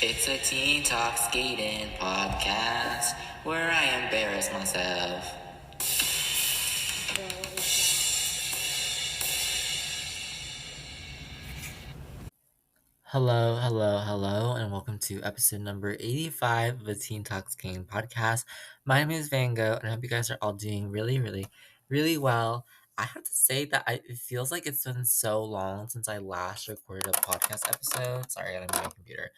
It's a Teen Talk Skating podcast where I embarrass myself. Hello, and welcome to episode number 85 of the Teen Talks Game podcast. My name is Van Gogh, and I hope you guys are all doing really well. I have to say that it feels like it's been so long since I last recorded a podcast episode. Sorry, I gotta move my computer.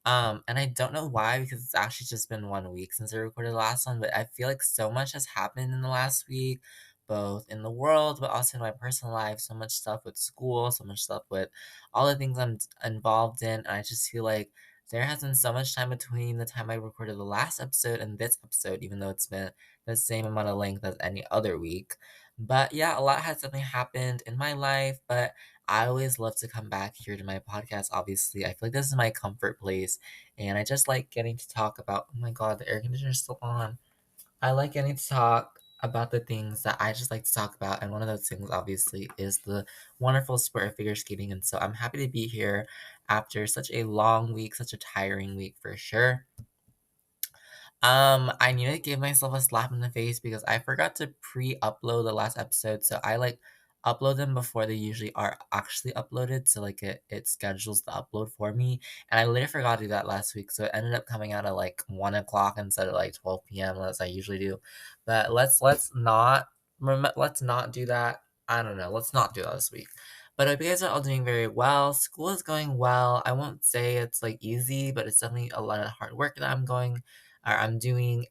And I don't know why, because it's actually just been 1 week since I recorded the last one, but I feel like so much has happened in the last week, both in the world, but also in my personal life. So much stuff with school, so much stuff with all the things I'm involved in. And I just feel like there has been so much time between the time I recorded the last episode and this episode, even though it's been the same amount of length as any other week. But yeah, a lot has definitely happened in my life, but I always love to come back here to my podcast, obviously. I feel like this is my comfort place, and I just like getting to talk about, oh my god, the air conditioner is still on. I like getting to talk about the things that I just like to talk about, and one of those things, obviously, is the wonderful sport of figure skating, and so I'm happy to be here after such a long week, such a tiring week for sure. I need to give myself a slap in the face because I forgot to pre-upload the last episode, so I like upload them before they usually are actually uploaded, so like it schedules the upload for me. And I literally forgot to do that last week, so it ended up coming out at like 1 o'clock instead of like 12 p.m. as I usually do. But let's not do that. I don't know. Let's not do that this week. But I hope you guys are all doing very well. School is going well. I won't say it's like easy, but it's definitely a lot of hard work that I'm doing,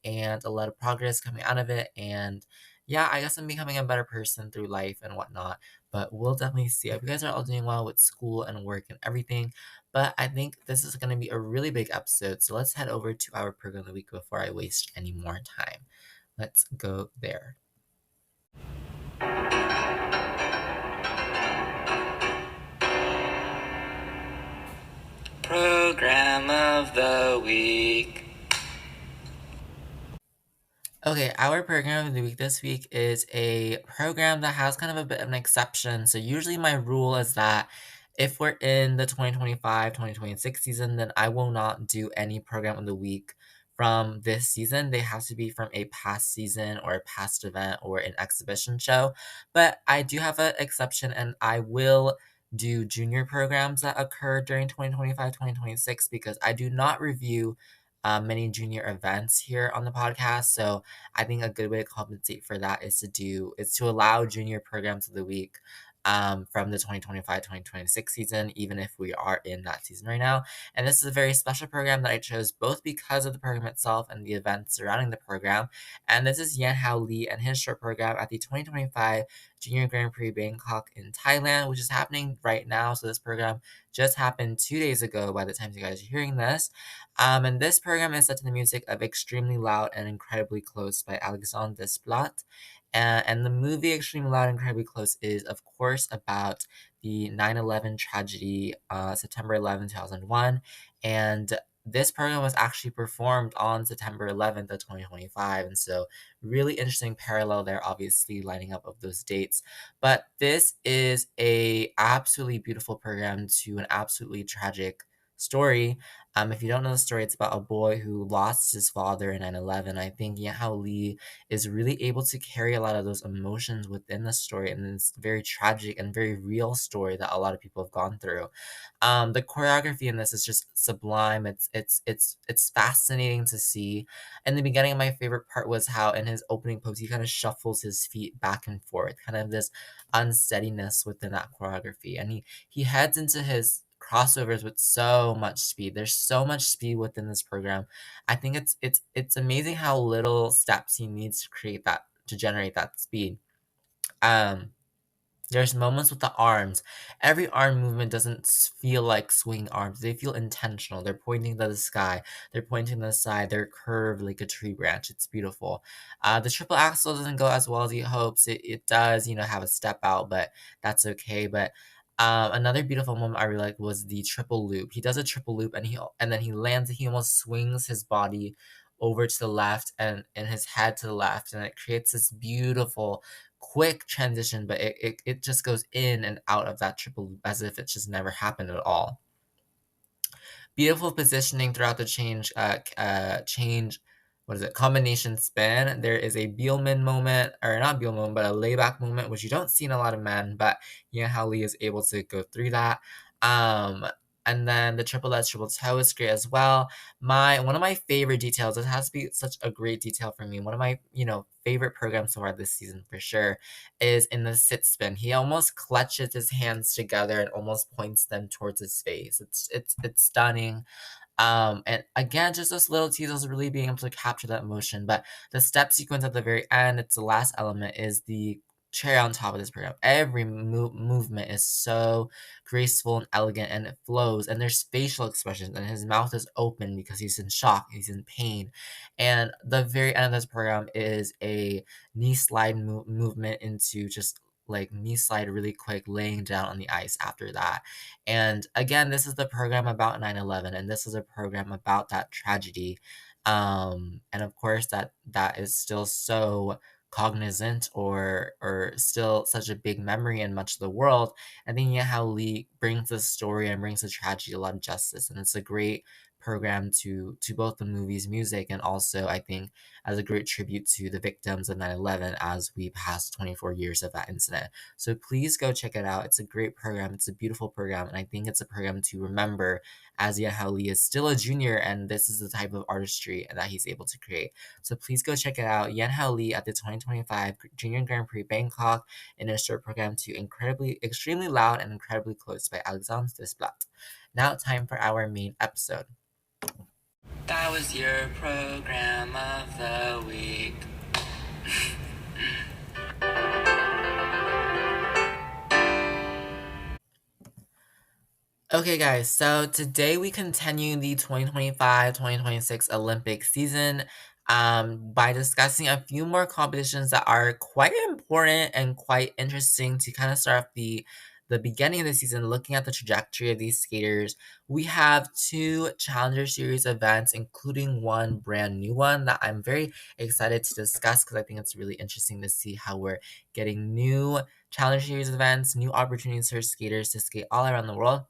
and a lot of progress coming out of it. And yeah, I guess I'm becoming a better person through life and whatnot. But we'll definitely see. I hope you guys are all doing well with school and work and everything. But I think this is going to be a really big episode. So let's head over to our program of the week before I waste any more time. Let's go there. Program of the week. Okay, our program of the week this week is a program that has kind of a bit of an exception. So usually my rule is that if we're in the 2025-2026 season, then I will not do any program of the week from this season. They have to be from a past season or a past event or an exhibition show. But I do have an exception, and I will do junior programs that occur during 2025-2026 because I do not review many junior events here on the podcast. So I think a good way to compensate for that is to allow junior programs of the week from the 2025-2026 season, even if we are in that season right now. And this is a very special program that I chose both because of the program itself and the events surrounding the program. And this is Yan Hao Lee and his short program at the 2025 Junior Grand Prix Bangkok in Thailand, which is happening right now. So this program just happened 2 days ago by the time you guys are hearing this. And this program is set to the music of Extremely Loud and Incredibly Close by Alexandre Desplat. And the movie Extremely Loud and Incredibly Close is, of course, about the 9/11 tragedy, September 11, 2001. And this program was actually performed on September 11th of 2025. And so really interesting parallel there, obviously lining up of those dates. But this is a absolutely beautiful program to an absolutely tragic story. If you don't know the story, it's about a boy who lost his father in 9/11. I think Yahao Lee is really able to carry a lot of those emotions within the story, and it's very tragic and very real story that a lot of people have gone through. The choreography in this is just sublime. It's fascinating to see. In the beginning, my favorite part was how in his opening pose he kind of shuffles his feet back and forth, kind of this unsteadiness within that choreography, and he heads into his crossovers with so much speed. There's so much speed within this program. I think it's amazing how little steps he needs to create that to generate that speed. Um there's moments with the arms. Every arm movement doesn't feel like swinging arms. They feel intentional. They're pointing to the sky. They're pointing to the side. They're curved like a tree branch. It's beautiful. The triple axel doesn't go as well as he hopes. It does, have a step out, but that's okay. But another beautiful moment I really liked was the triple loop. He does a triple loop and then he lands. He almost swings his body over to the left and his head to the left, and it creates this beautiful quick transition, but it just goes in and out of that triple loop as if it just never happened at all. beautiful positioning throughout the change, what is it, combination spin. There is a Bielman moment, or not Bielman, but a layback moment, which you don't see in a lot of men, but yeah, how Lee is able to go through that. Um, and then the triple Dutch triple toe is great as well. One of my favorite details, it has to be such a great detail for me. One of my, favorite programs so far this season for sure is in the sit spin. He almost clutches his hands together and almost points them towards his face. It's stunning. And again, just those little details really being able to capture that emotion. But the step sequence at the very end, it's the last element, is the cherry on top of this program. Every movement is so graceful and elegant, and it flows. And there's facial expressions, and his mouth is open because he's in shock, he's in pain. And the very end of this program is a knee slide movement into just like knee slide really quick, laying down on the ice after that. And again, this is the program about 9/11, and this is a program about that tragedy. And of course, that is still so cognizant, or still such a big memory in much of the world. I think yeah, how Lee brings the story and brings the tragedy a lot of justice, and it's a great program to both the movie's music, and also I think as a great tribute to the victims of 9/11 as we pass 24 years of that incident. So please go check it out. It's a great program. It's a beautiful program. And I think it's a program to remember, as Yan Lee is still a junior, and this is the type of artistry that he's able to create. So please go check it out. Yan Lee at the 2025 Junior Grand Prix Bangkok, in a short program to Extremely Loud and Incredibly Close by Alexandre Desplat. Now time for our main episode. That was your program of the week. Okay, guys, so today we continue the 2025-2026 Olympic season by discussing a few more competitions that are quite important and quite interesting to kind of start off the beginning of the season, looking at the trajectory of these skaters. We have two Challenger Series events, including one brand new one that I'm very excited to discuss because I think it's really interesting to see how we're getting new Challenger Series events, new opportunities for skaters to skate all around the world.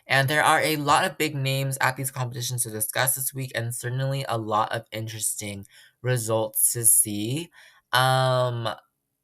And there are a lot of big names at these competitions to discuss this week, and certainly a lot of interesting results to see. Um,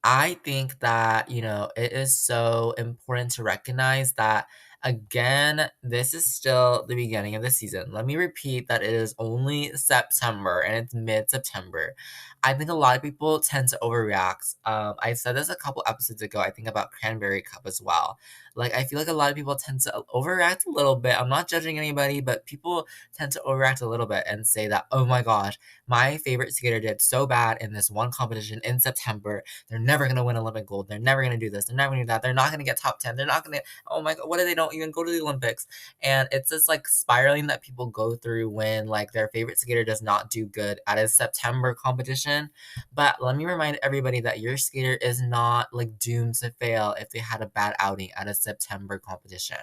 I think that, it is so important to recognize that, again, this is still the beginning of the season. Let me repeat that it is only September and it's mid September. I think a lot of people tend to overreact. I said this a couple episodes ago, I think about Cranberry Cup as well. Like, I feel like a lot of people tend to overreact a little bit. I'm not judging anybody, but people tend to overreact a little bit and say that, oh my gosh, my favorite skater did so bad in this one competition in September. They're never going to win Olympic gold. They're never going to do this. They're never going to do that. They're not going to get top 10. They're not going to, oh my God, what if they don't even go to the Olympics? And it's this like spiraling that people go through when like their favorite skater does not do good at a September competition. But let me remind everybody that your skater is not like doomed to fail if they had a bad outing at a September competition.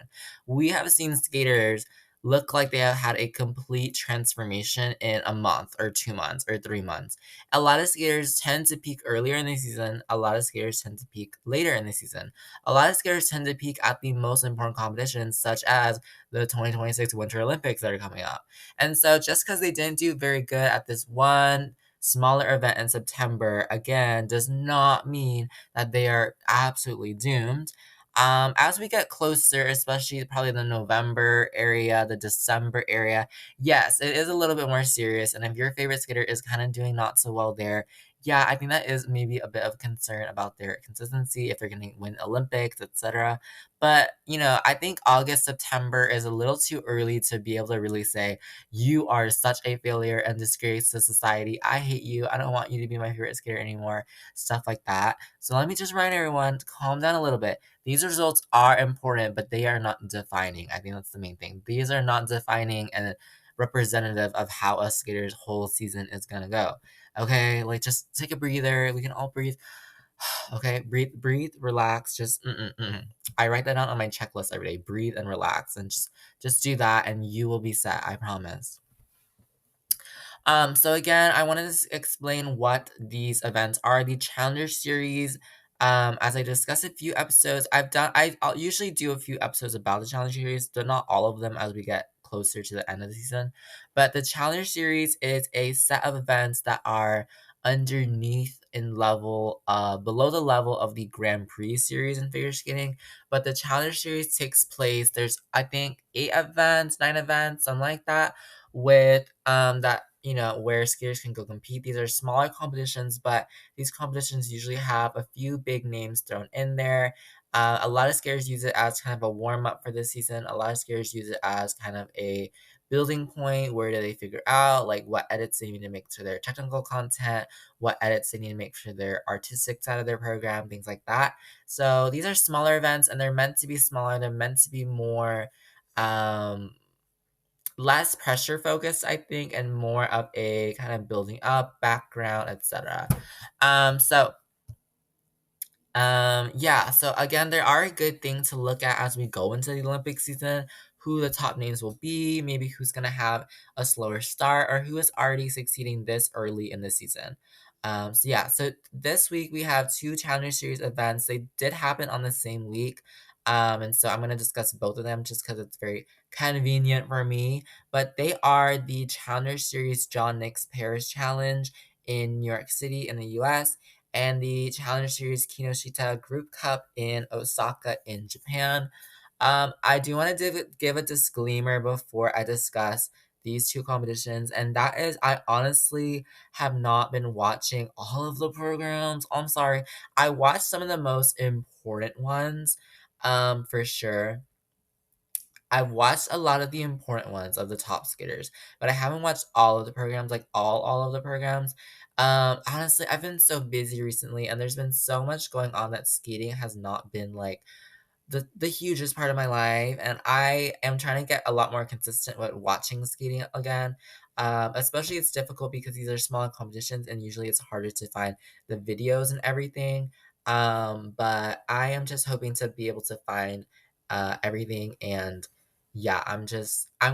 We have seen skaters look like they have had a complete transformation in a month or 2 months or 3 months. A lot of skaters tend to peak earlier in the season. A lot of skaters tend to peak later in the season. A lot of skaters tend to peak at the most important competitions, such as the 2026 Winter Olympics that are coming up. And so just because they didn't do very good at this one smaller event in September, again, does not mean that they are absolutely doomed. As we get closer, especially probably the November area, the December area, yes, it is a little bit more serious. And if your favorite skater is kind of doing not so well there, yeah, I think that is maybe a bit of concern about their consistency, if they're going to win Olympics, etc. But, I think August, September is a little too early to be able to really say, you are such a failure and disgrace to society. I hate you. I don't want you to be my favorite skater anymore. Stuff like that. So let me just remind everyone to calm down a little bit. These results are important, but they are not defining. I think that's the main thing. These are not defining and representative of how a skater's whole season is gonna go. Okay, like just take a breather. We can all breathe. Okay, breathe, relax. Just I write that down on my checklist every day. Breathe and relax, and just do that, and you will be set. I promise. So again, I wanted to explain what these events are. The Challenger Series, as I discussed a few episodes, I'll usually do a few episodes about the Challenger Series, but not all of them as we get closer to the end of the season. But the Challenger Series is a set of events that are underneath in level, below the level of the Grand Prix series in figure skating. But the Challenger Series takes place. There's I think 8 events, 9 events, something like that, with that where skiers can go compete. These are smaller competitions, but these competitions usually have a few big names thrown in there. A lot of skiers use it as kind of a warm up for this season. A lot of skiers use it as kind of a building point. Where do they figure out like what edits they need to make to their technical content, what edits they need to make for their artistic side of their program, things like that. So these are smaller events, and they're meant to be smaller. They're meant to be more less pressure focused, I think, and more of a kind of building up background, etc. So yeah, so again, there are a good thing to look at as we go into the Olympic season, who the top names will be, maybe who's gonna have a slower start, or who is already succeeding this early in the season. So yeah, so this week we have two Challenger Series events. They did happen on the same week. And so I'm gonna discuss both of them just because it's very convenient for me. But they are the Challenger Series John Nix Pairs Challenge in New York City in the US, and the Challenger Series Kinoshita Group Cup in Osaka in Japan. I do want to give a disclaimer before I discuss these two competitions, and that is I honestly have not been watching all of the programs. I'm sorry. I watched some of the most important ones, for sure. I've watched a lot of the important ones of the top skaters, but I haven't watched all of the programs, like all of the programs. Honestly, I've been so busy recently, and there's been so much going on that skating has not been like the hugest part of my life, and I am trying to get a lot more consistent with watching skating again. Especially it's difficult because these are smaller competitions, and usually it's harder to find the videos and everything. But I am just hoping to be able to find everything, and yeah, I'm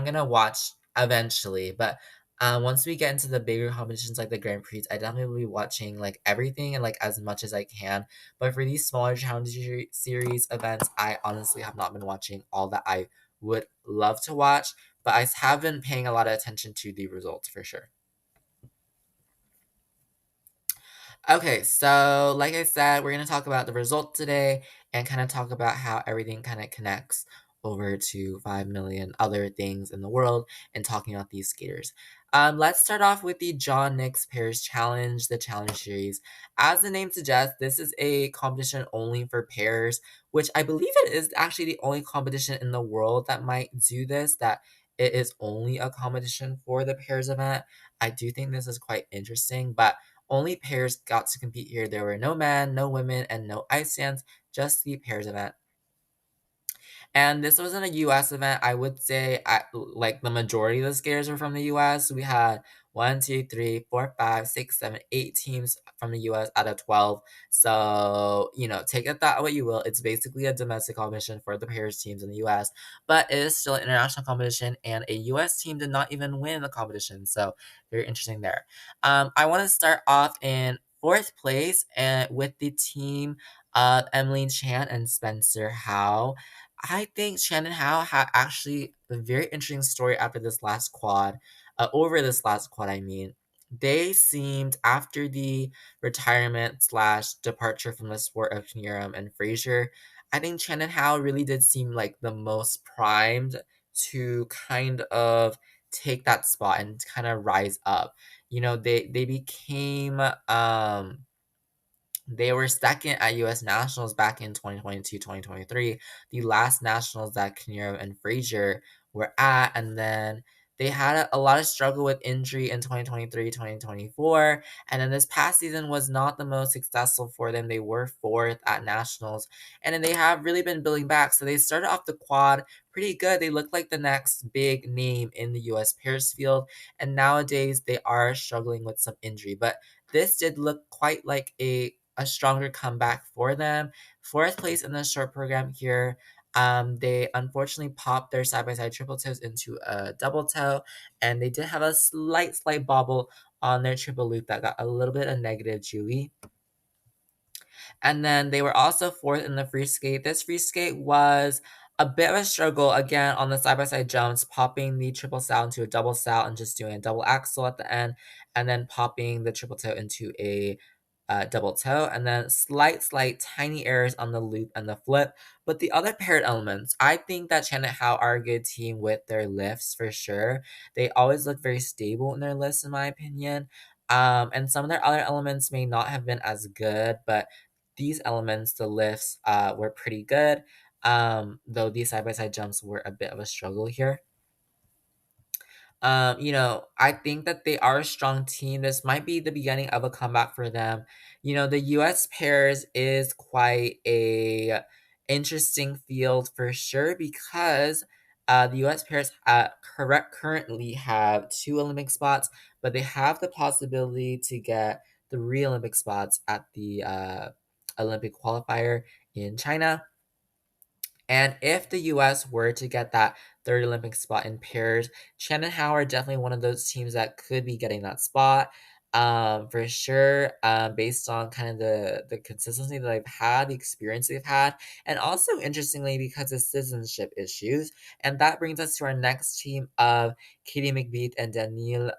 gonna watch eventually. But once we get into the bigger competitions like the Grand Prix, I definitely will be watching like everything and like as much as I can. But for these smaller Challenger Series events, I honestly have not been watching all that I would love to watch, but I have been paying a lot of attention to the results for sure. Okay, so like I said, we're going to talk about the result today and kind of talk about how everything kind of connects over to 5 million other things in the world and talking about these skaters. Let's start off with the John Nix Pairs Challenge, the Challenge Series. As the name suggests, this is a competition only for pairs, which I believe it is actually the only competition in the world that might do this, that it is only a competition for the pairs event. I do think this is quite interesting, but only pairs got to compete here. There were no men, no women, and no ice stands, just the pairs event. And this wasn't a US event. I would say like the majority of the skaters were from the US. We had 1, 2, 3, 4, 5, 6, 7, 8 teams from the US out of 12. So, take it that what you will. It's basically a domestic competition for the pairs teams in the US, but it is still an international competition, and a US team did not even win the competition. So, very interesting there. I want to start off in fourth place and with the team of Emily Chan and Spencer Howe. I think Shannon Howe had actually a very interesting story after this last quad. Over this last quad, I mean. They seemed, after the retirement slash departure from the sport of Knierim and Fraser, I think Shannon Howe really did seem like the most primed to kind of take that spot and kind of rise up. They became they were second at US Nationals back in 2022, 2023, the last Nationals that Kinnear and Frazier were at. And then they had a lot of struggle with injury in 2023, 2024. And then this past season was not the most successful for them. They were fourth at Nationals. And then they have really been building back. So they started off the quad pretty good. They look like the next big name in the US pairs field. And nowadays they are struggling with some injury. But this did look quite like a stronger comeback for them. Fourth place in the short program here. They unfortunately popped their side-by-side triple toes into a double toe, and they did have a slight bobble on their triple loop that got a little bit of negative Jewy. And then they were also fourth in the free skate. This free skate was a bit of a struggle again on the side-by-side jumps, popping the triple salto into a double salto and just doing a double axel at the end, and then popping the triple toe into a double toe, and then slight, tiny errors on the loop and the flip. But the other paired elements, I think that Chen and Hao are a good team with their lifts for sure. They always look very stable in their lifts, in my opinion. And some of their other elements may not have been as good, but these elements, the lifts, were pretty good. Though these side by side jumps were a bit of a struggle here. I think that they are a strong team. This might be the beginning of a comeback for them. The US pairs is quite a interesting field for sure because the US pairs currently have two Olympic spots, but they have the possibility to get three Olympic spots at the Olympic qualifier in China. And if the US were to get that third Olympic spot in pairs, Chen and Hao are definitely one of those teams that could be getting that spot. For sure, based on kind of the consistency that they've had, the experience they've had, and also interestingly because of citizenship issues. And that brings us to our next team of Katie McBeath and Danielle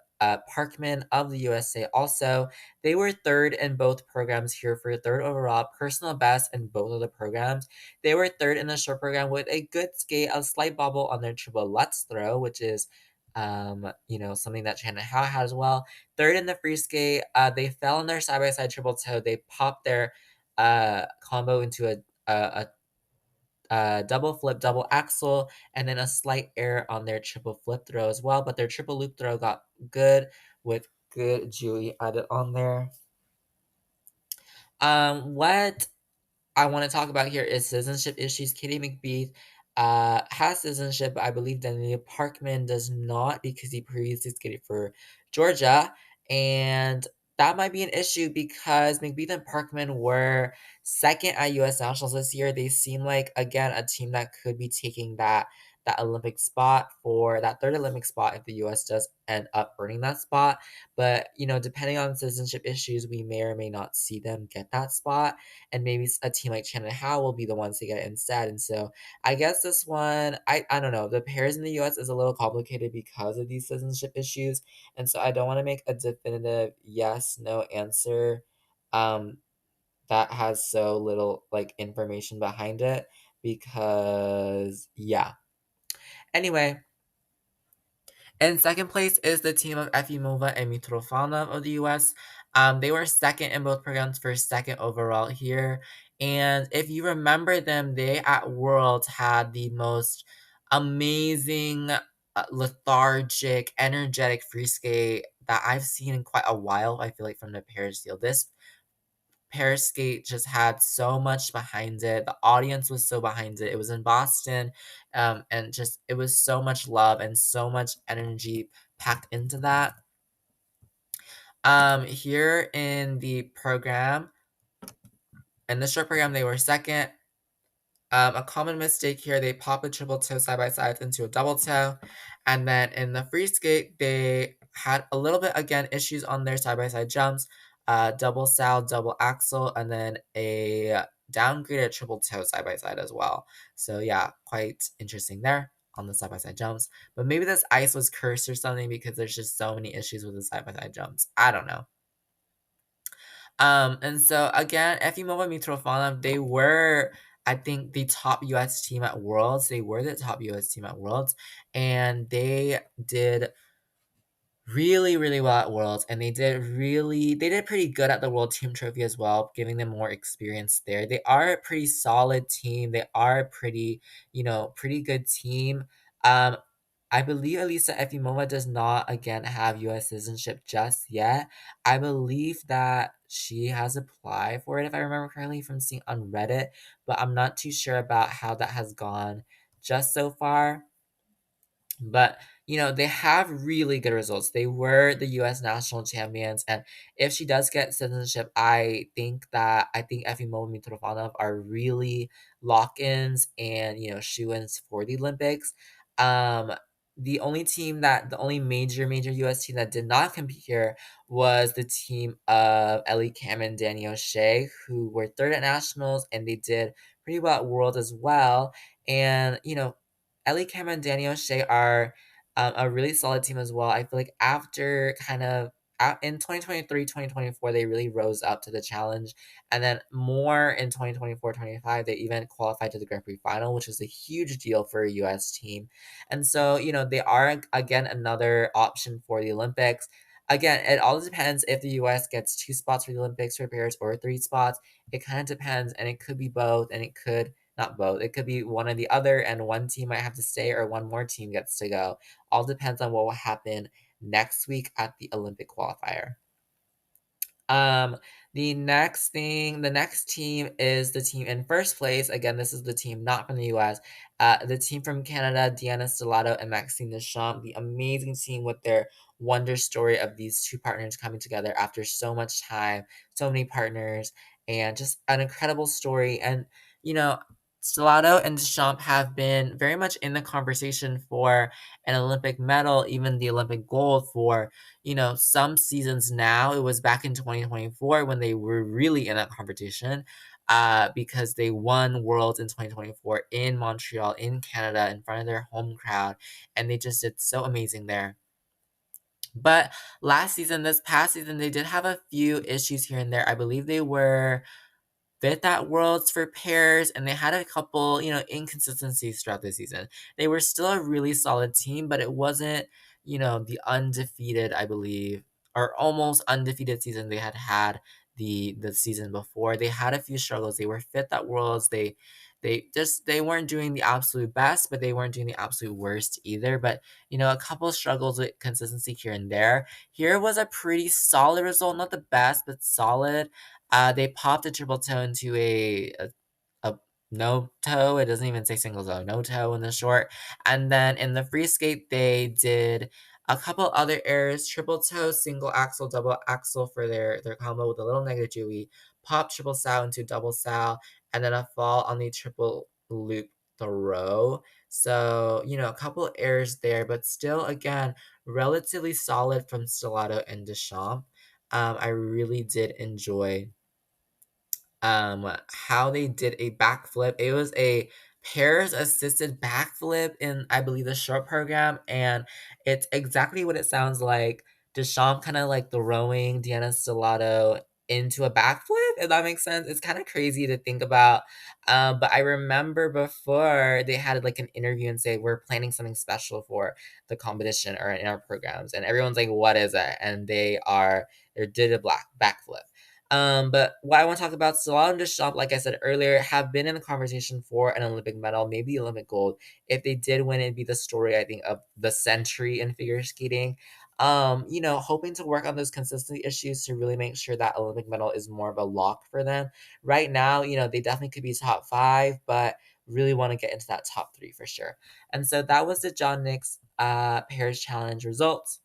Parkman of the USA. Also, they were third in both programs here for third overall, personal best in both of the programs. They were third in the short program with a good skate, a slight bobble on their triple Lutz throw, which is, something that Shannon Howe had as well. Third in the free skate, they fell on their side by side triple toe. They popped their combo into a double flip, double axel, and then a slight error on their triple flip throw as well. But their triple loop throw got good with good Julie added on there. What I want to talk about here is citizenship issues. Katie McBeath has citizenship, but I believe Daniel Parkman does not because he previously skated for Georgia. And that might be an issue because McBeath and Parkman were second at US Nationals this year. They seem like, again, a team that could be taking that Olympic spot for that third Olympic spot if the US does end up earning that spot. But, depending on citizenship issues, we may or may not see them get that spot, and maybe a team like Shannon Howe will be the ones to get it instead. And so I guess this one, I don't know. The pairs in the US is a little complicated because of these citizenship issues. And so I don't want to make a definitive yes, no answer um, that has so little like information behind it because yeah. Anyway, in second place is the team of Efimova and Mitrofanov of the US. They were second in both programs for second overall here. And if you remember them, they at Worlds had the most amazing, lethargic, energetic free skate that I've seen in quite a while. I feel like from the Paris deal. This Paris skate just had so much behind it. The audience was so behind it. It was in Boston, and just it was so much love and so much energy packed into that. Here in the program, in the short program, they were second. A common mistake here, they pop a triple toe side by side into a double toe. And then in the free skate, they had a little bit, again, issues on their side by side jumps, double sal, double axle, and then a downgraded triple toe side by side as well. So, yeah, quite interesting there on the side by side jumps. But maybe this ice was cursed or something because there's just so many issues with the side by side jumps. I don't know. And so again, Efimova Mitrofanov, they were, I think, the top US team at Worlds. They were the top US team at Worlds, and they did really, really well at Worlds, and they did pretty good at the World Team Trophy as well, giving them more experience there. They are a pretty solid team. They are a pretty good team. Um, I believe Elisa Efimova does not again have US citizenship just yet. I believe that she has applied for it, if I remember correctly, from seeing on Reddit, but I'm not too sure about how that has gone just so far. But, they have really good results. They were the US national champions, and if she does get citizenship, I think Efimova Mitrofanov are really lock-ins and, shoo-ins for the Olympics. Um, the only major US team that did not compete here was the team of Ellie Kam and Danny O'Shea, who were third at nationals, and they did pretty well at Worlds as well. And, Ellie Cameron and Daniel Shea are a really solid team as well. I feel like after kind of out in 2023, 2024, they really rose up to the challenge. And then more in 2024, 25, they even qualified to the Grand Prix final, which is a huge deal for a US team. And so, they are, again, another option for the Olympics. Again, it all depends if the US gets 2 spots for the Olympics for pairs or 3 spots. It kind of depends, and it could be both, and it could not both. It could be one or the other, and one team might have to stay, or one more team gets to go. All depends on what will happen next week at the Olympic qualifier. Um, the next team is the team in first place. Again, this is the team not from the US. The team from Canada, Deanna Stellato and Maxime Deschamps, the amazing team with their wonder story of these two partners coming together after so much time, so many partners, and just an incredible story. And, you know, Stellato and Deschamps have been very much in the conversation for an Olympic medal, even the Olympic gold for some seasons now. It was back in 2024 when they were really in that competition because they won Worlds in 2024 in Montreal, in Canada, in front of their home crowd, and they just did so amazing there. But this past season, they did have a few issues here and there. I believe they were fifth at Worlds for pairs, and they had a couple, inconsistencies throughout the season. They were still a really solid team, but it wasn't, the undefeated, I believe, or almost undefeated season they had had the season before. They had a few struggles. They were fifth at Worlds. They weren't doing the absolute best, but they weren't doing the absolute worst either. But a couple of struggles with consistency here and there. Here was a pretty solid result, not the best, but solid. They popped a triple toe into a no toe. It doesn't even say single toe, no toe in the short. And then in the free skate, they did a couple other errors: triple toe, single axle, double axle for their combo with a little negative Dewey, pop triple sow into double sow, and then a fall on the triple loop throw. So, a couple errors there, but still, again, relatively solid from Stellato and Deschamps. I really did enjoy how they did a backflip. It was a pairs assisted backflip in, I believe, the short program, and it's exactly what it sounds like. Deschamps kind of like throwing Deanna Stellato into a backflip, if that makes sense. It's kind of crazy to think about. But I remember before they had like an interview and say, we're planning something special for the competition or in our programs. And everyone's like, what is it? And they did a black backflip. But what I want to talk about, Stellato and Deschamps, like I said earlier, have been in the conversation for an Olympic medal, maybe Olympic gold. If they did win, it'd be the story, I think, of the century in figure skating. Hoping to work on those consistency issues to really make sure that Olympic medal is more of a lock for them. Right now, they definitely could be top 5, but really want to get into that top 3 for sure. And so that was the John Nix Pairs Challenge results.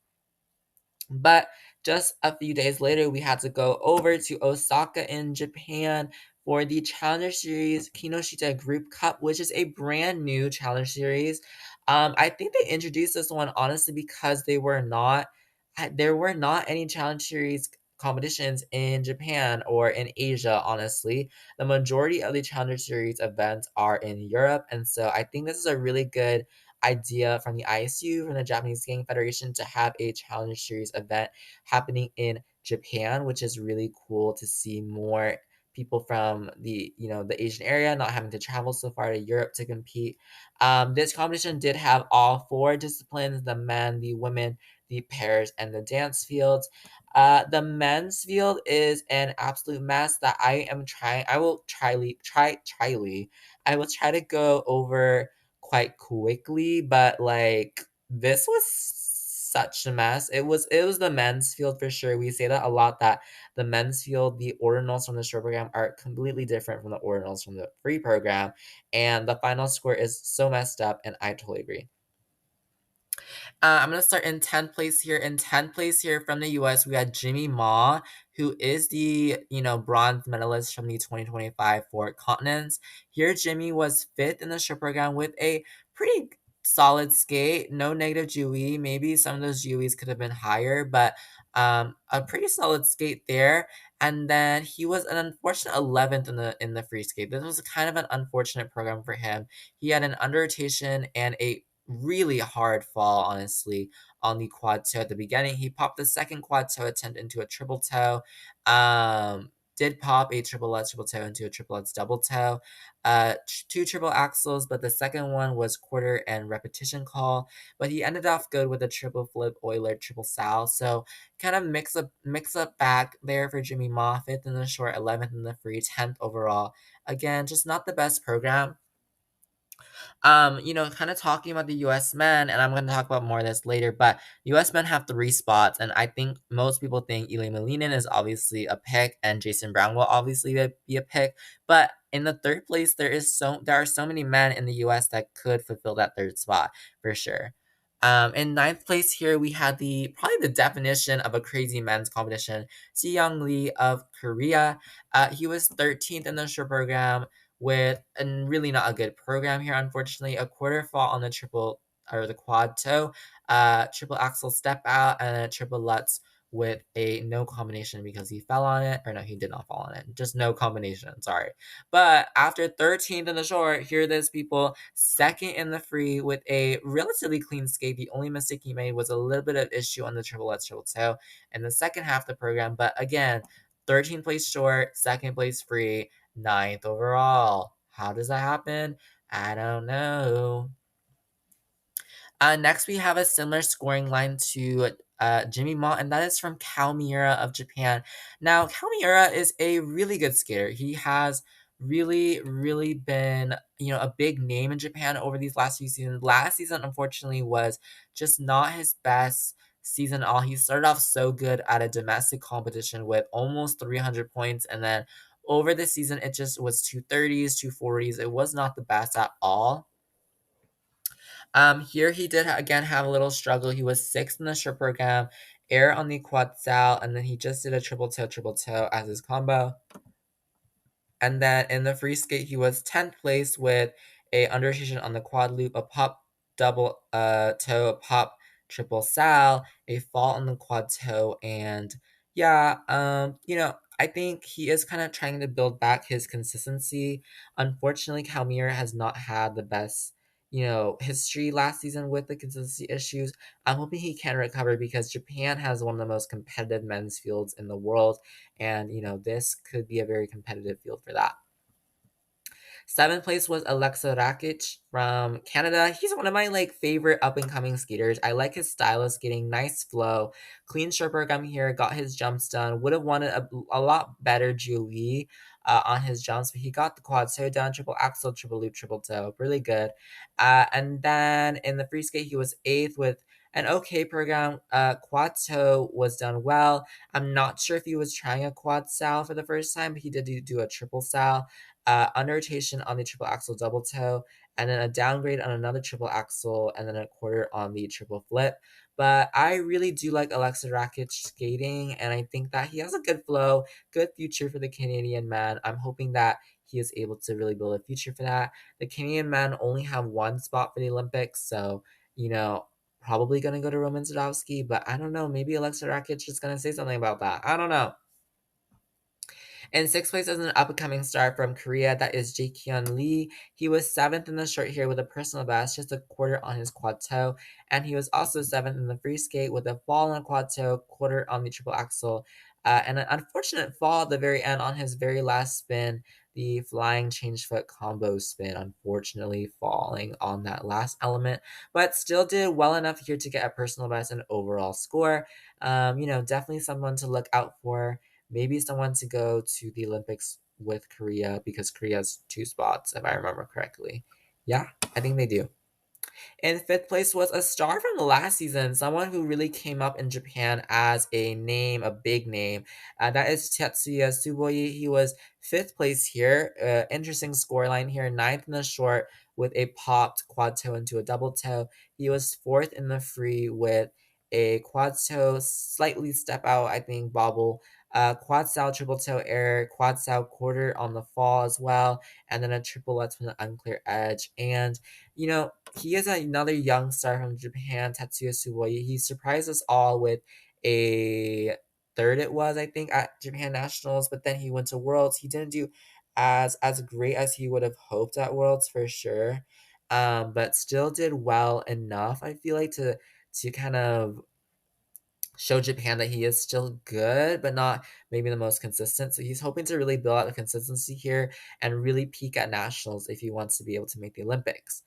But just a few days later, we had to go over to Osaka in Japan for the Challenger Series Kinoshita Group Cup, which is a brand new Challenger Series. I think they introduced this one honestly because there were not any Challenger Series competitions in Japan or in Asia, honestly. The majority of the Challenger Series events are in Europe, and so I think this is a really good idea from the ISU, from the Japanese Skiing Federation, to have a Challenger Series event happening in Japan, which is really cool to see more people from the Asian area not having to travel so far to Europe to compete. This competition did have all 4 disciplines: the men, the women, the pairs, and the dance fields. The men's field is an absolute mess that I will try to go over quite quickly, but like this was such a mess. It was the men's field for sure. We say that a lot, that the men's field, the ordinals from the short program are completely different from the ordinals from the free program, and the final score is so messed up, and I totally agree. I'm gonna start in 10th place here. In 10th place here from the US, we had Jimmy Ma, who is the bronze medalist from the 2025 Four Continents. Here, Jimmy was 5th in the short program with a pretty solid skate, no negative GUE. Maybe some of those GUEs could have been higher, but a pretty solid skate there. And then he was an unfortunate 11th in the free skate. This was kind of an unfortunate program for him. He had an under rotation and a really hard fall, honestly, on the quad toe at the beginning. He popped the second quad toe attempt into a triple toe. Did pop a triple Lutz triple toe into a triple Lutz double toe. Two triple axles, but the second one was quarter and repetition call. But he ended off good with a triple flip Euler triple sal. So kind of mix up back there for Jimmy Ma, 5th in the short, 11th in the free, 10th overall. Again, just not the best program. Kind of talking about the US men, and I'm going to talk about more of this later, but US men have 3 spots, and I think most people think Eli Malinen is obviously a pick, and Jason Brown will obviously be a pick, but in the 3rd place, there are so many men in the US that could fulfill that 3rd spot, for sure. In 9th place here, we had probably the definition of a crazy men's competition, Si-young Lee of Korea. He was 13th in the short program, with a really not a good program here, unfortunately. A quarter fall on the triple or the quad toe, triple axle step out, and a triple Lutz with a no combination because he fell on it. Or no, he did not fall on it. Just no combination. Sorry. But after 13th in the short, here it is, people. 2nd in the free with a relatively clean skate. The only mistake he made was a little bit of issue on the triple Lutz triple toe in the second half of the program. But again, 13th place short, 2nd place free, 9th overall. How does that happen? I don't know. Next, we have a similar scoring line to Jimmy Ma, and that is from Kao Miura of Japan. Now, Kao Miura is a really good skater. He has really, really been, a big name in Japan over these last few seasons. Last season, unfortunately, was just not his best season at all. He started off so good at a domestic competition with almost 300 points, and then over the season, it just was 230s, 240s. It was not the best at all. Here he did again have a little struggle. He was 6th in the short program, air on the quad sal, and then he just did a triple toe as his combo. And then in the free skate, he was 10th place with a underrotation on the quad loop, a pop double toe, a pop triple sal, a fall on the quad toe, and yeah, I think he is kind of trying to build back his consistency. Unfortunately, Kalmir has not had the best, history last season with the consistency issues. I'm hoping he can recover because Japan has one of the most competitive men's fields in the world, and this could be a very competitive field for that. 7th place was Alexa Rakic from Canada. He's one of my favorite up and coming skaters. I like his style of skating, nice flow, clean short program here. Got his jumps done. Would have wanted a lot better Julie on his jumps, but he got the quad toe down, triple axel, triple loop, triple toe, really good. And then in the free skate, he was 8th with an okay program. Quad toe was done well. I'm not sure if he was trying a quad sal for the first time, but he did do a triple sal. Under rotation on the triple axle double toe, and then a downgrade on another triple axle, and then a quarter on the triple flip. But I really do like Alexa Rakic skating, and I think that he has a good flow, good future for the Canadian man. I'm hoping that he is able to really build a future for that. The Canadian men only have 1 spot for the Olympics, so, probably going to go to Roman Sadowski, but I don't know. Maybe Alexa Rakic is going to say something about that. I don't know. In 6th place is an up-and-coming star from Korea, that is Jae-kyun Lee. He was 7th in the short here with a personal best, just a quarter on his quad toe, and he was also 7th in the free skate with a fall on quad toe, quarter on the triple axle, and an unfortunate fall at the very end on his very last spin, the flying change foot combo spin, unfortunately falling on that last element, but still did well enough here to get a personal best and overall score. Definitely someone to look out for. Maybe someone to go to the Olympics with Korea because Korea has 2 spots, if I remember correctly. Yeah, I think they do. In 5th place was a star from the last season, someone who really came up in Japan as a name, a big name. That is Tetsuya Tsuboi. He was 5th place here. Interesting scoreline here. 9th in the short with a popped quad toe into a double toe. He was 4th in the free with a quad toe, slightly step out, I think, bobble. Quad sal triple toe air, quad sal quarter on the fall as well, and then a triple Lutz from the unclear edge. And he is another young star from Japan, Tetsuya Suwoi. He surprised us all with a third, it was, I think, at Japan Nationals, but then he went to Worlds. He didn't do as great as he would have hoped at Worlds for sure. But still did well enough, I feel like, to kind of show Japan that he is still good, but not maybe the most consistent. So he's hoping to really build out the consistency here and really peak at nationals if he wants to be able to make the Olympics.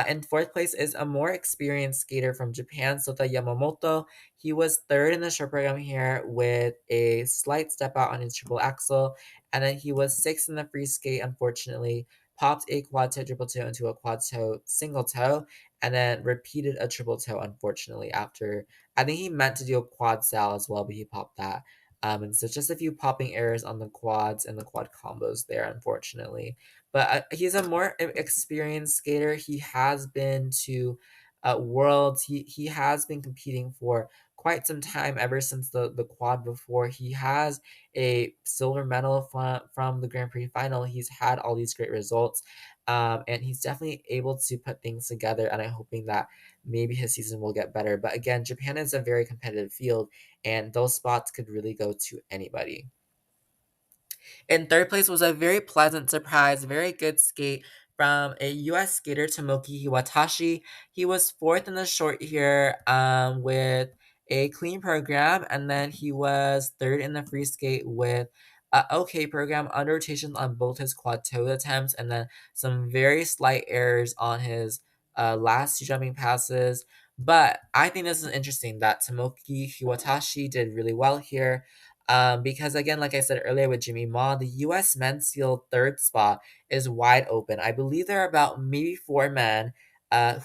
In fourth place is a more experienced skater from Japan, Sota Yamamoto. He was third in the short program here with a slight step out on his triple axel, and then he was sixth in the free skate. Unfortunately, popped a quad toe triple toe into a quad toe single toe, and then repeated a triple toe. Unfortunately, after I think he meant to do a quad sal as well, but he popped that. And so just a few popping errors on the quads and the quad combos there, unfortunately. But he's a more experienced skater. He has been to Worlds. He has been competing for quite some time, ever since the quad before. He has a silver medal from the Grand Prix final. He's had all these great results. And he's definitely able to put things together, and I'm hoping that maybe his season will get better. But again, Japan is a very competitive field, and those spots could really go to anybody. In third place was a very pleasant surprise, very good skate from a US skater, Tomoki Hiwatashi. He was fourth in the short here with a clean program, and then he was third in the free skate with a okay program, under rotations on both his quad toe attempts, and then some very slight errors on his last two jumping passes. But I think this is interesting that Tomoki Hiwatashi did really well here. Because again, like I said earlier with Jimmy Ma, the US men's field third spot is wide open. I believe there are about maybe four men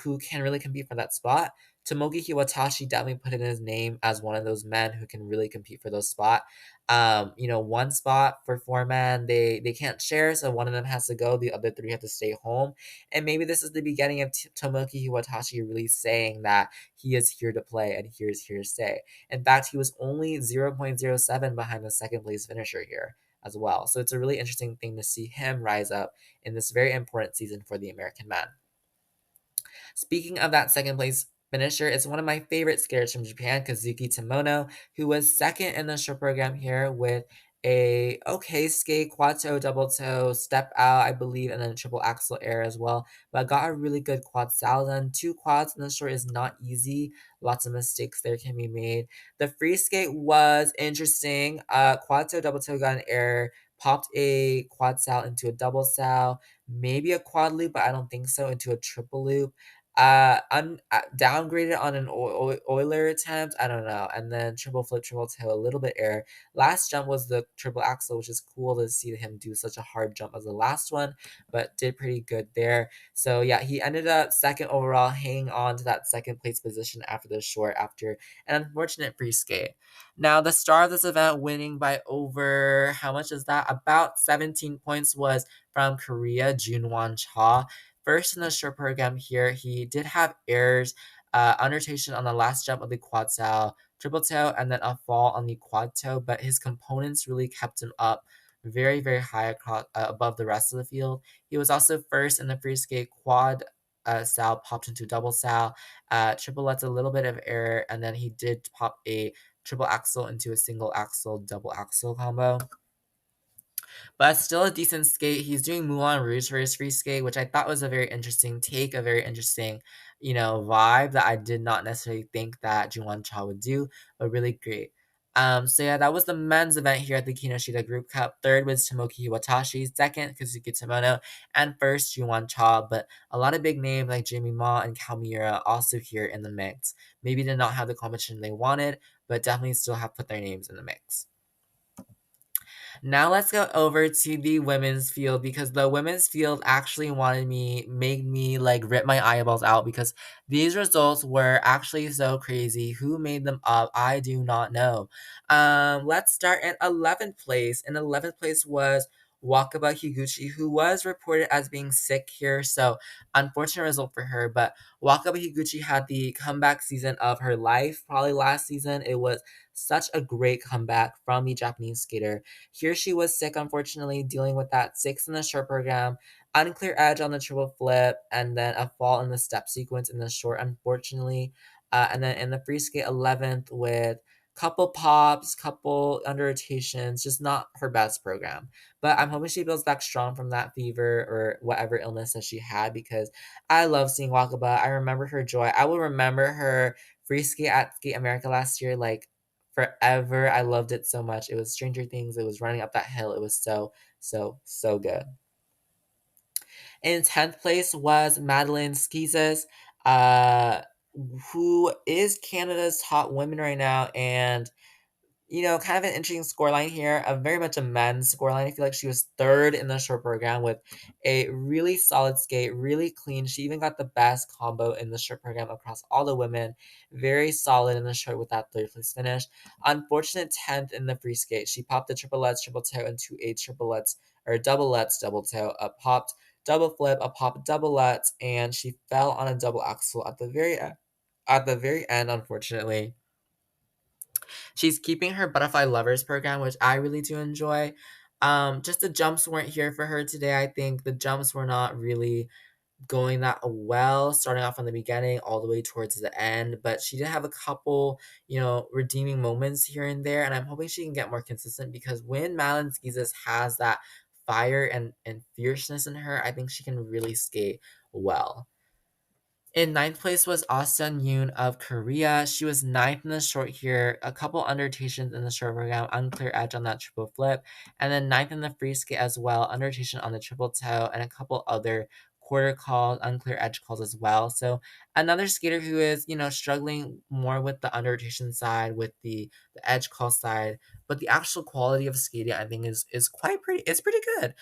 who can really compete for that spot. Tomoki Hiwatashi definitely put in his name as one of those men who can really compete for those spot. One spot for four men, they can't share, so one of them has to go, the other three have to stay home. And maybe this is the beginning of Tomoki Hiwatashi really saying that he is here to play and he is here to stay. In fact, he was only 0.07 behind the second place finisher here as well. So it's a really interesting thing to see him rise up in this very important season for the American man. Speaking of that second place finisher, it's one of my favorite skaters from Japan, Kazuki Tomono, who was second in the short program here with a okay skate, quad toe, double toe, step out, I believe, and then a triple axel air as well. But got a really good quad sal done. Two quads in the short is not easy. Lots of mistakes there can be made. The free skate was interesting. Quad toe, double toe got an error. Popped a quad sal into a double sal, maybe a quad loop, but I don't think so, into a triple loop. I'm downgraded on an Euler attempt. I don't know, and then triple flip, triple toe, a little bit error. Last jump was the triple axel, which is cool to see him do such a hard jump as the last one, but did pretty good there. So yeah, he ended up second overall, hanging on to that second place position after the short, after an unfortunate free skate. Now the star of this event, winning by over, how much is that? About 17 points, was from Korea, Junwon Cha. First in the short program here, he did have errors, undertation on the last jump of the quad sal, triple toe, and then a fall on the quad toe, but his components really kept him up very, very high across, above the rest of the field. He was also first in the free skate, quad sal popped into double sal, triple lets a little bit of error, and then he did pop a triple axel into a single axel, double axel combo. But still a decent skate. He's doing Moulin Rouge for his free skate, which I thought was a very interesting take, a very interesting, vibe that I did not necessarily think that Junwon Cha would do, but really great. So yeah, that was the men's event here at the Kinoshita Group Cup. Third was Tomoki Hiwatashi, second Kazuki Tomono, and first Junwon Cha. But a lot of big names like Jamie Ma and Kalmira also here in the mix. Maybe did not have the competition they wanted, but definitely still have put their names in the mix. Now let's go over to the women's field, because the women's field actually made me like rip my eyeballs out, because these results were actually so crazy. Who made them up? I do not know. Let's start at 11th place. In 11th place was Wakaba Higuchi, who was reported as being sick here. So unfortunate result for her. But Wakaba Higuchi had the comeback season of her life, probably last season. It was such a great comeback from the Japanese skater. Here she was sick, unfortunately, dealing with that six in the short program, unclear edge on the triple flip, and then a fall in the step sequence in the short, unfortunately. And then in the free skate, 11th with couple pops, couple under rotations, just not her best program. But I'm hoping she builds back strong from that fever or whatever illness that she had because I love seeing Wakaba. I remember her joy. I will remember her free skate at Skate America last year like forever. I loved it so much. It was Stranger Things. It was running up that hill. It was so good. In 10th place was Madeline Skizes, uh, who is Canada's top women right now, and kind of an interesting scoreline here, a very much a men's scoreline. I feel like she was third in the short program with a really solid skate, really clean. She even got the best combo in the short program across all the women. Very solid in the short with that third place finish. Unfortunate 10th in the free skate. She popped the triple lutz, triple toe, and two eight triple lutz, or double lutz, double toe, a popped double flip, a pop double lutz, and she fell on a double axel at the very end, unfortunately. She's keeping her butterfly lovers program, which I really do enjoy. Just the jumps weren't here for her today. I think the jumps were not really going that well, starting off from the beginning all the way towards the end. But she did have a couple, redeeming moments here and there, and I'm hoping she can get more consistent because when Madeline Skizas has that fire and fierceness in her, I think she can really skate well. In ninth place was Asun Yoon of Korea. She was ninth in the short here, a couple undertations in the short program, unclear edge on that triple flip, and then ninth in the free skate as well, undertation on the triple toe, and a couple other quarter calls, unclear edge calls as well. So another skater who is, struggling more with the underrotation side, with the edge call side, but the actual quality of skating I think is quite pretty. It's pretty good.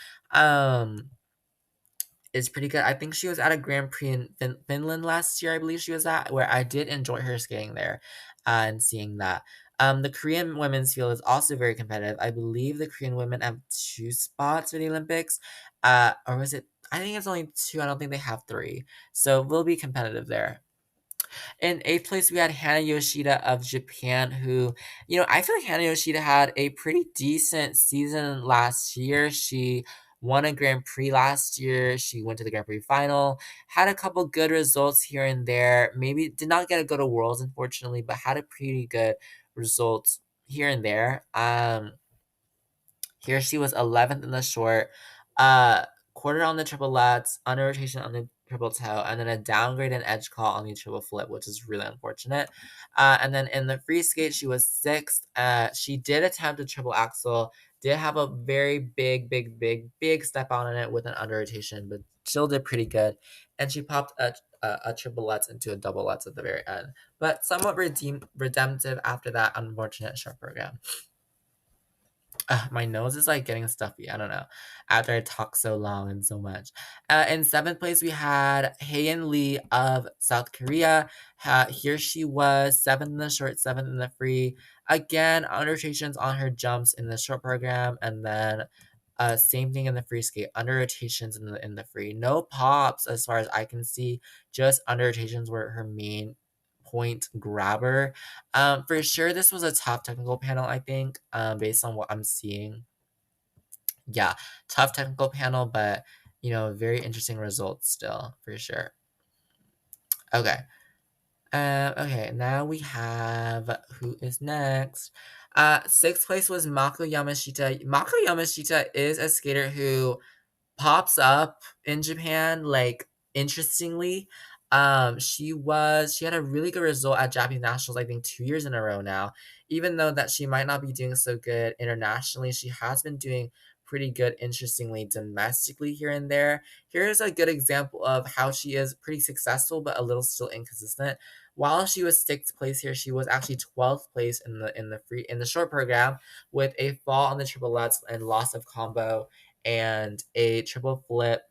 Is pretty good. I think she was at a Grand Prix in Finland last year, I believe she was at, where I did enjoy her skating there and seeing that. The Korean women's field is also very competitive. I believe the Korean women have two spots for the Olympics. Or was it? I think it's only two. I don't think they have three. So we'll be competitive there. In eighth place, we had Hana Yoshida of Japan, who, I feel like Hana Yoshida had a pretty decent season last year. She won a Grand Prix last year. She went to the Grand Prix final, had a couple good results here and there. Maybe did not get to go to Worlds, unfortunately, but had a pretty good results here and there. Here she was 11th in the short, quarter on the triple lutz, under rotation on the triple toe, and then a downgrade and edge call on the triple flip, which is really unfortunate. And then in the free skate, she was sixth. She did attempt a triple axel, did have a very big step out on it with an under rotation, but still did pretty good. And she popped a triple lutz into a double lutz at the very end, but somewhat redemptive after that unfortunate short program. My nose is like getting stuffy. I don't know. After I talk so long and so much. In seventh place, we had Haein Lee of South Korea. Here she was seventh in the short, seventh in the free. Again, under-rotations on her jumps in the short program, and then same thing in the free skate. Under rotations in the free. No pops as far as I can see. Just under rotations were her main point grabber. For sure, this was a tough technical panel, I think, based on what I'm seeing. Yeah, tough technical panel, but, very interesting results still, for sure. Okay. Okay, now we have who is next. Sixth place was Mako Yamashita. Mako Yamashita is a skater who pops up in Japan, like, interestingly. She had a really good result at Japanese Nationals, I think 2 years in a row now. Even though that she might not be doing so good internationally, she has been doing pretty good, interestingly, domestically here and there. Here's a good example of how she is pretty successful, but a little still inconsistent. While she was sixth place here, she was actually 12th place in the short program with a fall on the triple lutz and loss of combo and a triple flip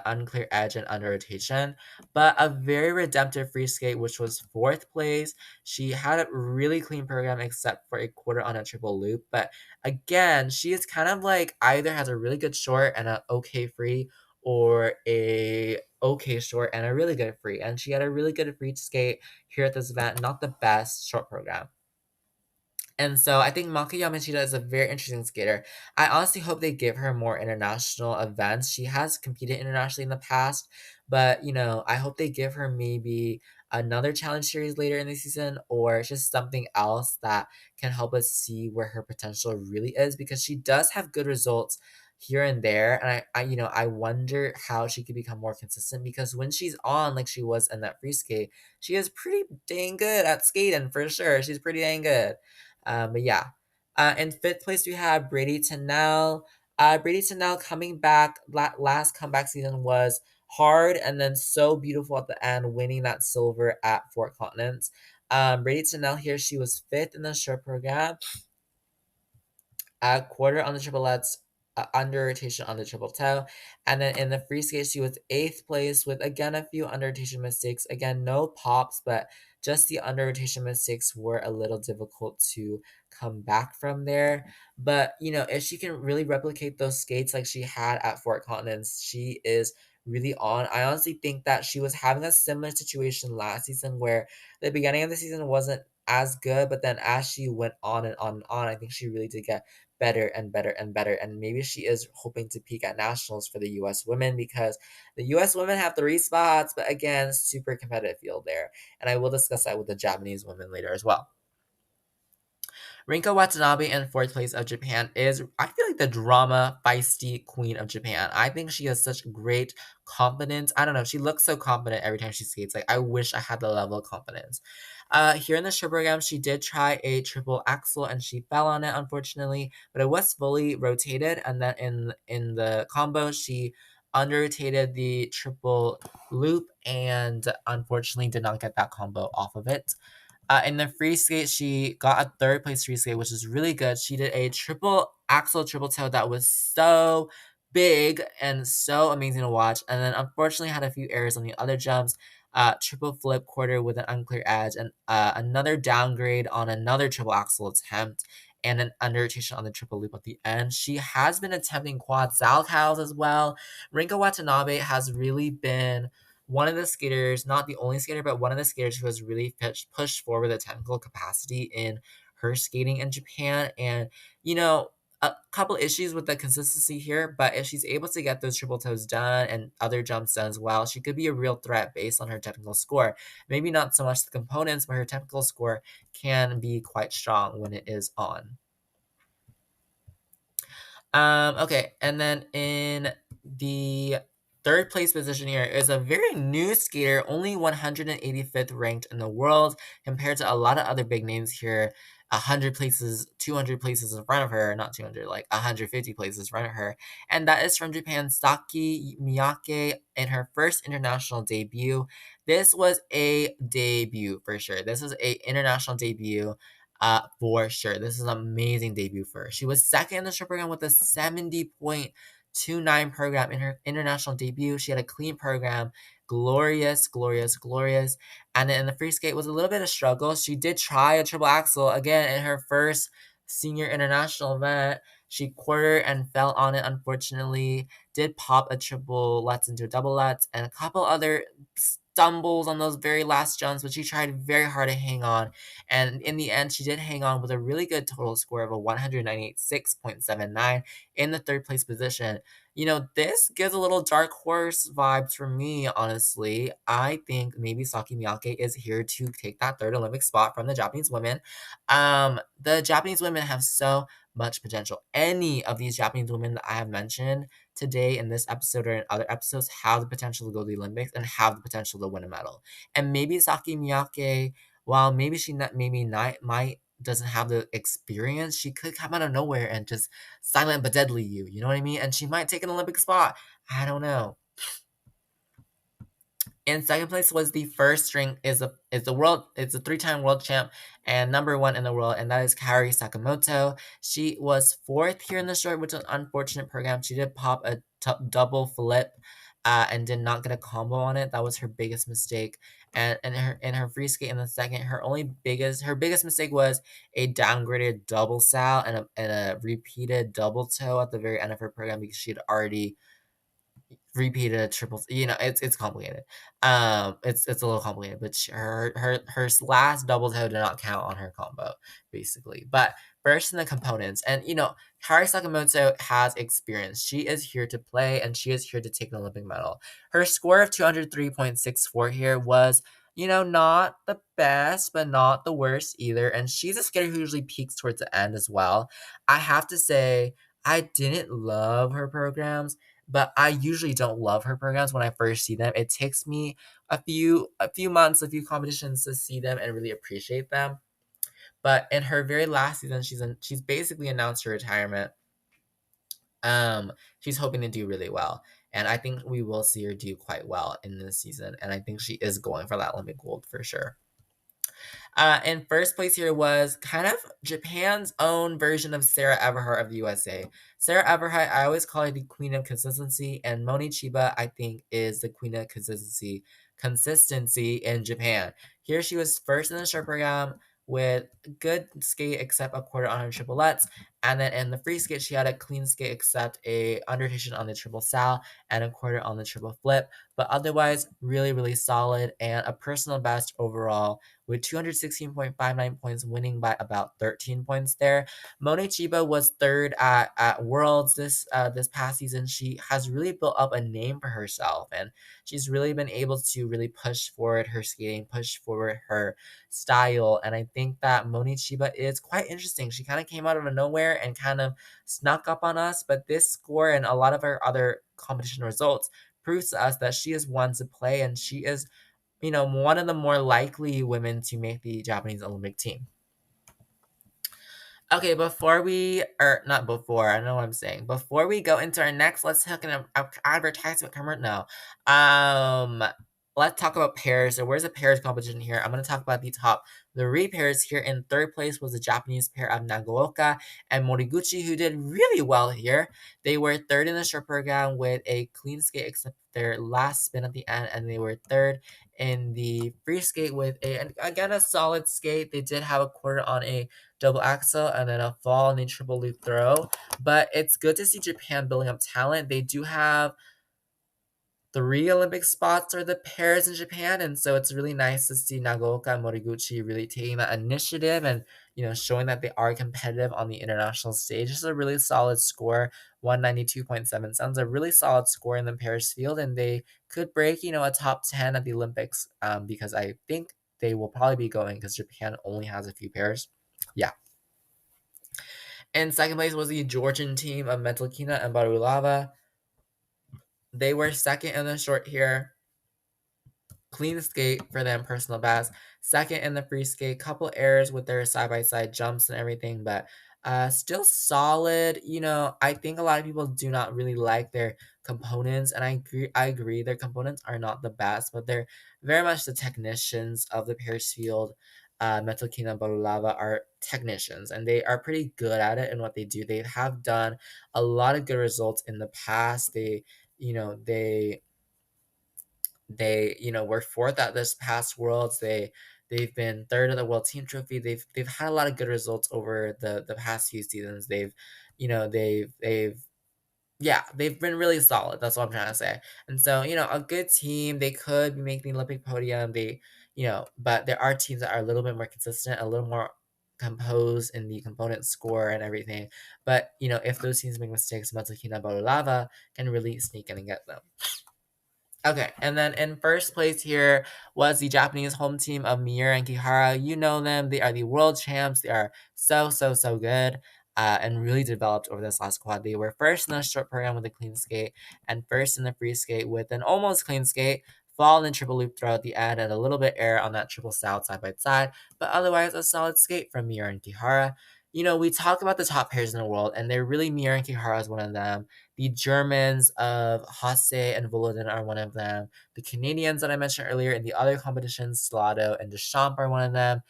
unclear edge and under rotation, but a very redemptive free skate, which was fourth place. She had a really clean program except for a quarter on a triple loop. But again, she is kind of like either has a really good short and a okay free, or a okay short and a really good free. And she had a really good free skate here at this event, not the best short program. And so I think Maki Yamashita is a very interesting skater. I honestly hope they give her more international events. She has competed internationally in the past, but I hope they give her maybe another challenge series later in the season, or just something else that can help us see where her potential really is, because she does have good results here and there. And I wonder how she could become more consistent, because when she's on like she was in that free skate, she is pretty dang good at skating for sure. She's pretty dang good. But yeah. In fifth place, we have Brady Tennell. Brady Tennell coming back. Last comeback season was hard and then so beautiful at the end, winning that silver at Fort Continents. Brady Tennell here, she was fifth in the short program, a quarter on the triplets, under rotation on the triple toe. And then in the free skate, she was eighth place with again a few under rotation mistakes. Again, no pops, but just the under rotation mistakes were a little difficult to come back from there. But if she can really replicate those skates like she had at Fort Continents, she is really on. I honestly think that she was having a similar situation last season, where the beginning of the season wasn't as good, but then as she went on and on and on, I think she really did get better and better and better. And maybe she is hoping to peak at nationals for the US women, because the US women have three spots, but again, super competitive field there. And I will discuss that with the Japanese women later as well. Rinko Watanabe in fourth place of Japan is, I feel like, the drama feisty queen of Japan. I think she has such great confidence. I don't know. She looks so confident every time she skates. Like, I wish I had the level of confidence. Here in the show program, she did try a triple axel and she fell on it, unfortunately, but it was fully rotated. And then in the combo, she under rotated the triple loop and unfortunately did not get that combo off of it. In the free skate, she got a third place free skate, which is really good. She did a triple axel, triple toe that was so big and so amazing to watch. And then unfortunately had a few errors on the other jumps. Triple flip quarter with an unclear edge, and another downgrade on another triple axel attempt, and an under rotation on the triple loop at the end. She has been attempting quad salchows as well. Rinko Watanabe has really been one of the skaters, not the only skater, but one of the skaters who has really pushed forward the technical capacity in her skating in Japan. And, a couple issues with the consistency here, but if she's able to get those triple toes done and other jumps done as well, she could be a real threat based on her technical score. Maybe not so much the components, but her technical score can be quite strong when it is on. Okay, and then in the third place position here is a very new skater, only 185th ranked in the world, compared to a lot of other big names here. 100 places, 200 places in front of her, not 200, like 150 places in front of her. And that is from Japan's Saki Miyake in her first international debut. This was a debut for sure. This is a international debut. For sure. This is an amazing debut for her. She was second in the short program with a 70.29 program in her international debut. She had a clean program. Glorious, glorious, glorious. And then in the free skate was a little bit of struggle. She did try a triple axel again in her first senior international event. She quartered and fell on it, unfortunately. Did pop a triple lutz into a double lutz and a couple other stumbles on those very last jumps, but she tried very hard to hang on. And in the end, she did hang on with a really good total score of a 196.79 in the third place position. This gives a little dark horse vibes for me, honestly. I think maybe Saki Miyake is here to take that third Olympic spot from the Japanese women. The Japanese women have so much potential. Any of these Japanese women that I have mentioned today in this episode or in other episodes have the potential to go to the Olympics and have the potential to win a medal. And maybe Saki Miyake, while maybe she not maybe not might doesn't have the experience, she could come out of nowhere and just silent but deadly you. You know what I mean? And she might take an Olympic spot. I don't know. In second place was the first string is the world, it's a three-time world champ and number one in the world, and that is Kaori Sakamoto. She was fourth here in the short, which is an unfortunate program. She did pop a double flip and did not get a combo on it. That was her biggest mistake. And in her free skate in the second, her biggest mistake was a downgraded double sal and a repeated double toe at the very end of her program because she had already repeated triples. It's complicated. It's a little complicated, but her last double toe did not count on her combo, basically. But first in the components, and Hari Sakamoto has experience. She is here to play, and she is here to take an Olympic medal. Her score of 203.64 here was, not the best, but not the worst either. And she's a skater who usually peaks towards the end as well. I have to say, I didn't love her programs, but I usually don't love her programs when I first see them. It takes me a few months, a few competitions to see them and really appreciate them. But in her very last season, she's basically announced her retirement. She's hoping to do really well, and I think we will see her do quite well in this season. And I think she is going for that Olympic gold for sure. In first place here was kind of Japan's own version of Sarah Everhart of the USA. Sarah Everhart, I always call her the queen of consistency, and Moni Chiba, I think, is the queen of consistency in Japan. Here she was first in the short program with good skate except a quarter on her triplets, and then in the free skate she had a clean skate except a undertation on the triple sal and a quarter on the triple flip, but otherwise really really solid and a personal best overall with 216.59 points, winning by about 13 points there. Moni Chiba was third at Worlds this past season. She has really built up a name for herself, and she's really been able to really push forward her skating, push forward her style. And I think that Moni Chiba is quite interesting. She kind of came out of nowhere and kind of snuck up on us, but this score and a lot of her other competition results proves to us that she is one to play, and she is one of the more likely women to make the Japanese Olympic team. Okay, before we, or not before, I don't know what I'm saying. Before we go into our next, let's talk an advertisement coming now. Let's talk about pairs. So where's the pairs competition here? I'm going to talk about the top three pairs here. In third place was the Japanese pair of Nagaoka and Moriguchi, who did really well here. They were third in the short program with a clean skate except their last spin at the end, and they were third in the free skate with again a solid skate. They did have a quarter on a double axel and then a fall and a triple loop throw. But it's good to see Japan building up talent. They do have 3 Olympic spots for the pairs in Japan, and so it's really nice to see Nagaoka and Moriguchi really taking that initiative and showing that they are competitive on the international stage. It's a really solid score, 192.7 sounds a really solid score in the pairs field, and they could break a top 10 at the Olympics because I think they will probably be going because Japan only has a few pairs. Yeah. In second place was the Georgian team of Metalkina and Barulava. They were second in the short here. Clean skate for them, personal best. Second in the free skate, couple errors with their side-by-side jumps and everything, but still solid. I think a lot of people do not really like their components, and I agree their components are not the best, but they're very much the technicians of the pairs field. Metal Kingdom and Barulava are technicians, and they are pretty good at it in what they do. They have done a lot of good results in the past. They you know they were fourth at this past Worlds. They've been third at the World Team Trophy. They've had a lot of good results over the past few seasons. They've been really solid. That's what I'm trying to say. And so, a good team. They could be making the Olympic podium. But there are teams that are a little bit more consistent, a little more composed in the component score and everything. But if those teams make mistakes, Matsukina Barulava can really sneak in and get them. Okay, and then in first place here was the Japanese home team of Miura and Kihara. You know them. They are the world champs. They are so, so, so good and really developed over this last quad. They were first in the short program with a clean skate and first in the free skate with an almost clean skate, fall and triple loop throw at the end, and a little bit air on that triple side by side, but otherwise a solid skate from Miura and Kihara. We talk about the top pairs in the world, and they're really Miura and Kihara is one of them. The Germans of Hasse and Volodin are one of them. The Canadians that I mentioned earlier in the other competitions, Salado and Deschamps are one of them.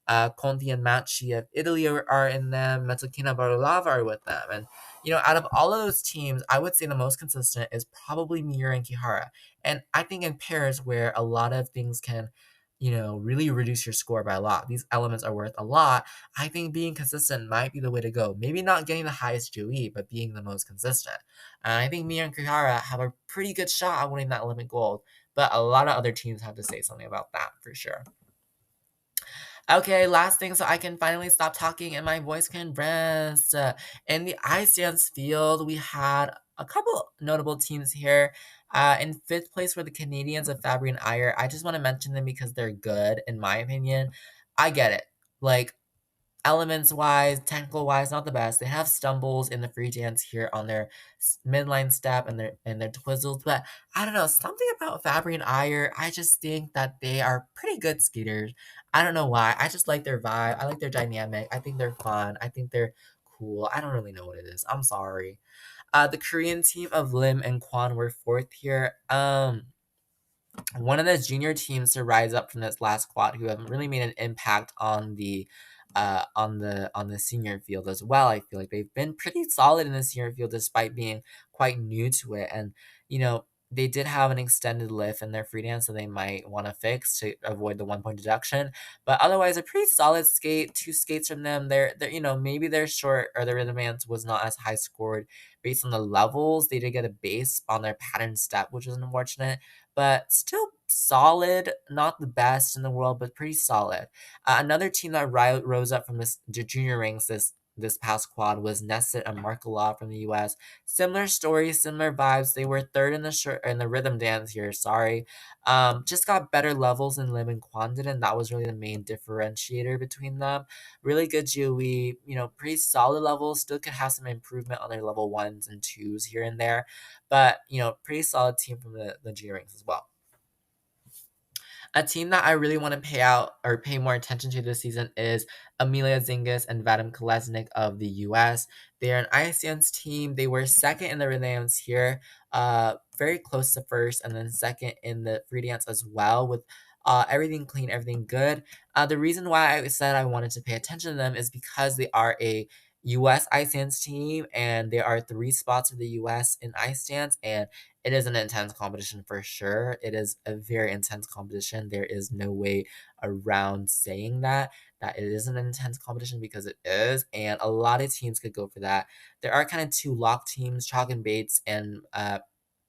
Conti and Macchi of Italy are in them. Metzokina Barolava are with them. And, out of all of those teams, I would say the most consistent is probably Miura and Kihara. And I think in pairs where a lot of things can, really reduce your score by a lot, these elements are worth a lot. I think being consistent might be the way to go. Maybe not getting the highest GOE, but being the most consistent. And I think Miura and Kihara have a pretty good shot at winning that Olympic gold. But a lot of other teams have to say something about that for sure. Okay, last thing, so I can finally stop talking and my voice can rest. In the ice dance field, we had a couple notable teams here. In fifth place were the Canadians of Fabry and Iyer. I just want to mention them because they're good, in my opinion. I get it. Like, elements wise, technical wise, not the best. They have stumbles in the free dance here on their midline step and their twizzles, but I don't know, something about Fabry and Iyer. I just think that they are pretty good skaters. I don't know why. I just like their vibe. I like their dynamic. I think they're fun. I think they're cool. I don't really know what it is. I'm sorry. The Korean team of Lim and Kwon were fourth here. One of the junior teams to rise up from this last quad who have really made an impact on the senior field as well. I feel like they've been pretty solid in the senior field despite being quite new to it. And they did have an extended lift in their free dance, so they might want to fix to avoid the 1 point deduction. But otherwise, a pretty solid skate. Two skates from them. They're maybe their short or the rhythm dance was not as high scored based on the levels. They did get a base on their pattern step, which is unfortunate, but still solid. Not the best in the world, but pretty solid. Another team that rose up from the junior ranks this past quad was Nesset and Markala from the U.S. Similar stories, similar vibes. They were third in the rhythm dance here. Sorry, just got better levels than Lim and Kwan did, and that was really the main differentiator between them. Really good GOE, pretty solid levels. Still could have some improvement on their level ones and twos here and there, but pretty solid team from the junior ranks as well. A team that I really want to pay more attention to this season is Amelia Zingis and Vadim Kolesnik of the US. They're an ice dance team. They were second in the relay dance here, very close to first, and then second in the free dance as well, with everything clean, everything good. The reason why I said I wanted to pay attention to them is because they are a US ice dance team, and there are three spots for the US in ice dance, and it is an intense competition for sure. It is a very intense competition. There is no way around saying that it is an intense competition because it is, and a lot of teams could go for that. There are kind of two lock teams, Chalk and Bates and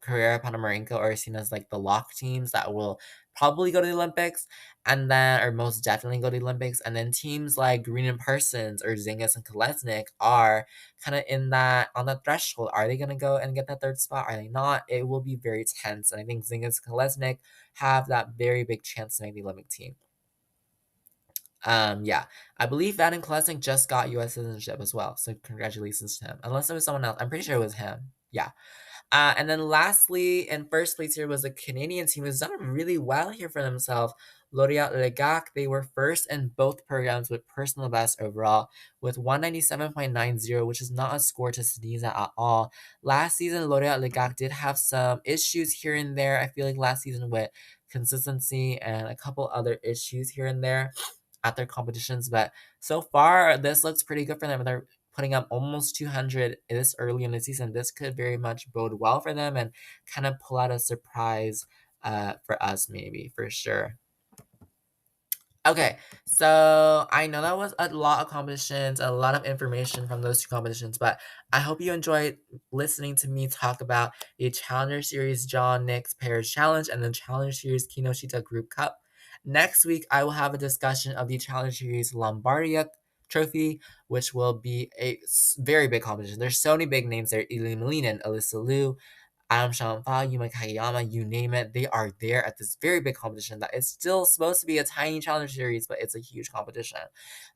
Carrera Panamarenko are seen as like the lock teams that will probably go to the Olympics and then or most definitely go to the Olympics. And then teams like Green and Parsons or Zingis and Kolesnik are kind of in that on the threshold. Are they gonna go and get that third spot? Are they not? It will be very tense. And I think Zingis and Kolesnik have that very big chance to make the Olympic team. Yeah, I believe Vadim Kolesnik just got U.S. citizenship as well, so congratulations to him. Unless it was someone else, I'm pretty sure it was him. Yeah. And then lastly, in first place here was the Canadian team who's done really well here for themselves. Laureat Legac, they were first in both programs with personal best overall with 197.90, which is not a score to sneeze at all. Last season, Laureat Legac did have some issues here and there. I feel like last season with consistency and a couple other issues here and there at their competitions, but so far this looks pretty good for them. They're putting up almost 200 this early in the season. This could very much bode well for them and kind of pull out a surprise for us, maybe for sure. Okay, so I know that was a lot of competitions, a lot of information from those two competitions, but I hope you enjoyed listening to me talk about the Challenger Series John Nix Pairs Challenge and the Challenger Series Kinoshita Group Cup. Next week, I will have a discussion of the Challenger Series Lombardia Trophy, which will be a very big competition. There's so many big names there: Eli Molina and Alyssa Liu, Adam Shampa, Yuma Kageyama, you name it, they are there at this very big competition that is still supposed to be a tiny challenger series, but it's a huge competition.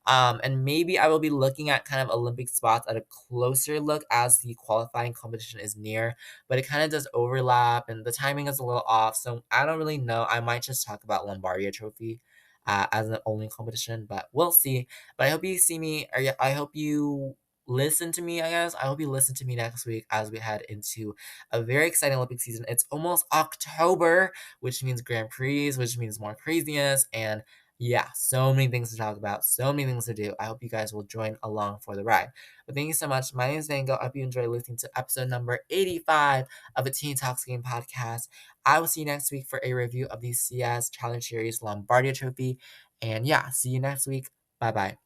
And maybe I will be looking at kind of Olympic spots at a closer look as the qualifying competition is near, but it kind of does overlap and the timing is a little off. So I don't really know. I might just talk about Lombardia Trophy as an only competition, but we'll see. But I hope you see me, or I hope you listen to me, I guess. I hope you listen to me next week as we head into a very exciting Olympic season. It's almost October, which means Grand Prix, which means more craziness, and Yeah, so many things to talk about, so many things to do. I hope you guys will join along for the ride. But thank you so much. My name is Dango. I hope you enjoyed listening to episode number 85 of the Teen Talks Game podcast. I will see you next week for a review of the CS Challenge Series Lombardia Trophy. And yeah, see you next week. Bye bye.